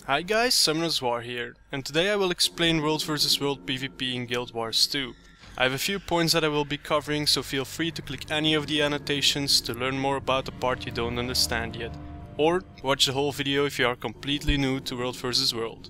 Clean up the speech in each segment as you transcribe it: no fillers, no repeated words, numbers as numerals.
Hi guys, Summoner's War here, and today I will explain World vs World PvP in Guild Wars 2. I have a few points that I will be covering, so feel free to click any of the annotations to learn more about the part you don't understand yet. Or watch the whole video if you are completely new to World vs World.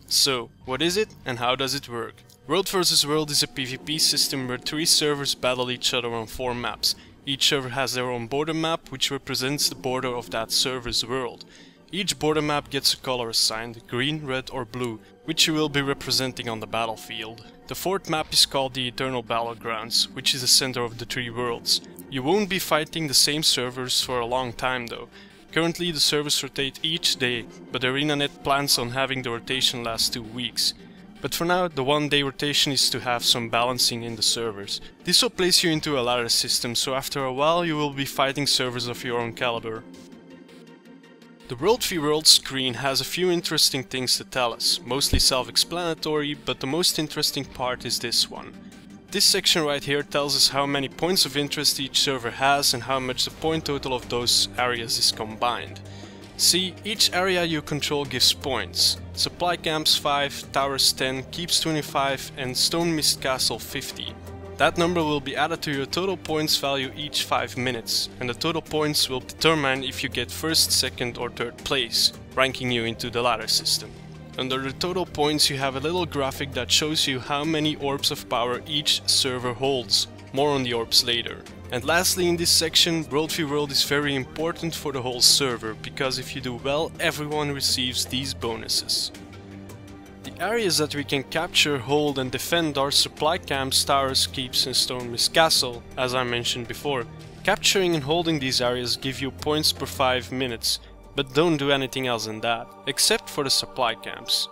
So, what is it and how does it work? World vs World is a PvP system where 3 servers battle each other on 4 maps. Each server has their own border map, which represents the border of that server's world. Each border map gets a color assigned, green, red or blue, which you will be representing on the battlefield. The 4th map is called the Eternal Battlegrounds, which is the center of the 3 worlds. You won't be fighting the same servers for a long time though. Currently the servers rotate each day, but ArenaNet plans on having the rotation last 2 weeks. But for now, the 1-day rotation is to have some balancing in the servers. This will place you into a ladder system, so after a while you will be fighting servers of your own caliber. The World v World screen has a few interesting things to tell us, mostly self-explanatory, but the most interesting part is this one. This section right here tells us how many points of interest each server has and how much the point total of those areas is combined. See, each area you control gives points. Supply camps 5, towers 10, keeps 25 and stone mist castle 50. That number will be added to your total points value each 5 minutes, and the total points will determine if you get 1st, 2nd or 3rd place, ranking you into the ladder system. Under the total points you have a little graphic that shows you how many Orbs of Power each server holds. More on the Orbs later. And lastly in this section, World v World is very important for the whole server, because if you do well, everyone receives these bonuses. The areas that we can capture, hold and defend are supply camps, towers, keeps and stone mist castle, as I mentioned before. Capturing and holding these areas give you points per 5 minutes, but don't do anything else than that, except for the supply camps.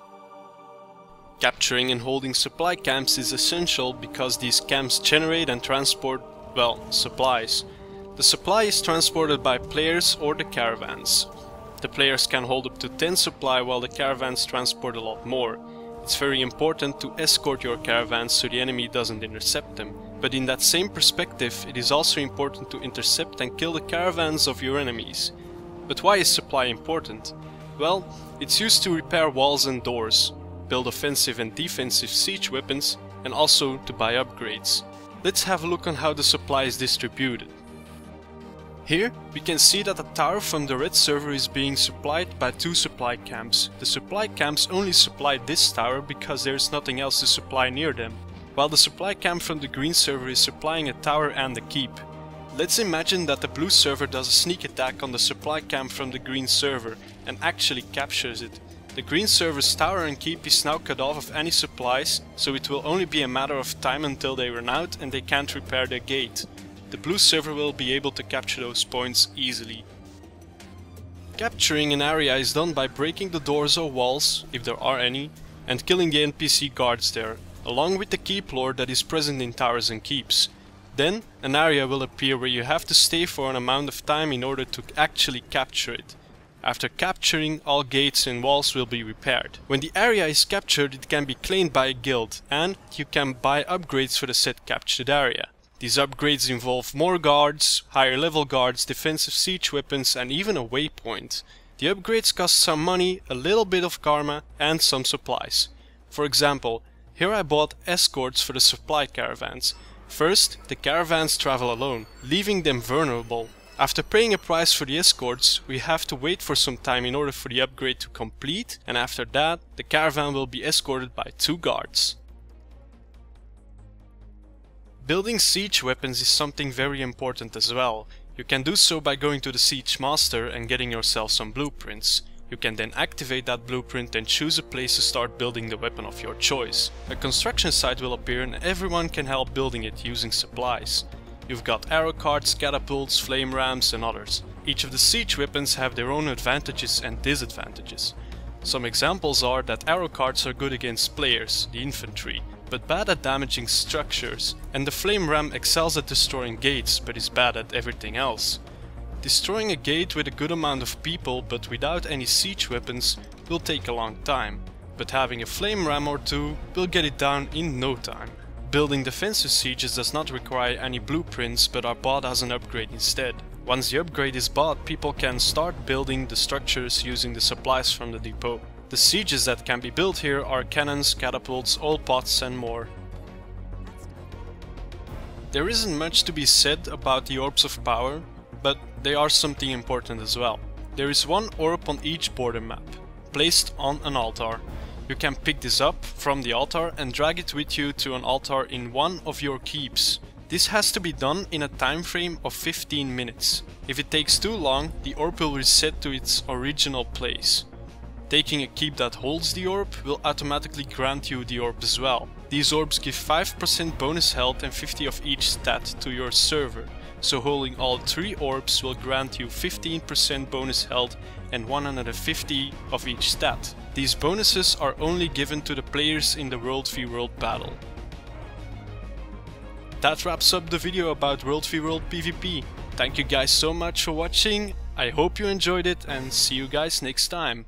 Capturing and holding supply camps is essential because these camps generate and transport, well, supplies. The supply is transported by players or the caravans. The players can hold up to 10 supply while the caravans transport a lot more. It's very important to escort your caravans so the enemy doesn't intercept them. But in that same perspective, it is also important to intercept and kill the caravans of your enemies. But why is supply important? Well, it's used to repair walls and doors, build offensive and defensive siege weapons, and also to buy upgrades. Let's have a look on how the supply is distributed. Here we can see that the tower from the red server is being supplied by 2 supply camps. The supply camps only supply this tower because there is nothing else to supply near them, while the supply camp from the green server is supplying a tower and a keep. Let's imagine that the blue server does a sneak attack on the supply camp from the green server and actually captures it. The green server's tower and keep is now cut off of any supplies, so it will only be a matter of time until they run out and they can't repair their gate. The blue server will be able to capture those points easily. Capturing an area is done by breaking the doors or walls, if there are any, and killing the NPC guards there, along with the keep lord that is present in towers and keeps. Then an area will appear where you have to stay for an amount of time in order to actually capture it. After capturing, all gates and walls will be repaired. When the area is captured, it can be claimed by a guild, and you can buy upgrades for the said captured area. These upgrades involve more guards, higher level guards, defensive siege weapons and even a waypoint. The upgrades cost some money, a little bit of karma and some supplies. For example, here I bought escorts for the supply caravans. First, the caravans travel alone, leaving them vulnerable. After paying a price for the escorts, we have to wait for some time in order for the upgrade to complete, and after that, the caravan will be escorted by 2 guards. Building siege weapons is something very important as well. You can do so by going to the siege master and getting yourself some blueprints. You can then activate that blueprint and choose a place to start building the weapon of your choice. A construction site will appear and everyone can help building it using supplies. You've got arrow carts, catapults, flame rams and others. Each of the siege weapons have their own advantages and disadvantages. Some examples are that arrow carts are good against players, the infantry, but bad at damaging structures, and the flame ram excels at destroying gates but is bad at everything else. Destroying a gate with a good amount of people but without any siege weapons will take a long time, but having a flame ram or 2 will get it down in no time. Building defensive sieges does not require any blueprints but are bought as an upgrade instead. Once the upgrade is bought, people can start building the structures using the supplies from the depot. The sieges that can be built here are cannons, catapults, oil pots and more. There isn't much to be said about the Orbs of Power, but they are something important as well. There is one orb on each border map, placed on an altar. You can pick this up from the altar and drag it with you to an altar in one of your keeps. This has to be done in a time frame of 15 minutes. If it takes too long, the orb will reset to its original place. Taking a keep that holds the orb will automatically grant you the orb as well. These orbs give 5% bonus health and 50 of each stat to your server, so holding all 3 orbs will grant you 15% bonus health and 150 of each stat. These bonuses are only given to the players in the World v World battle. That wraps up the video about World v World PvP. Thank you guys so much for watching, I hope you enjoyed it and see you guys next time.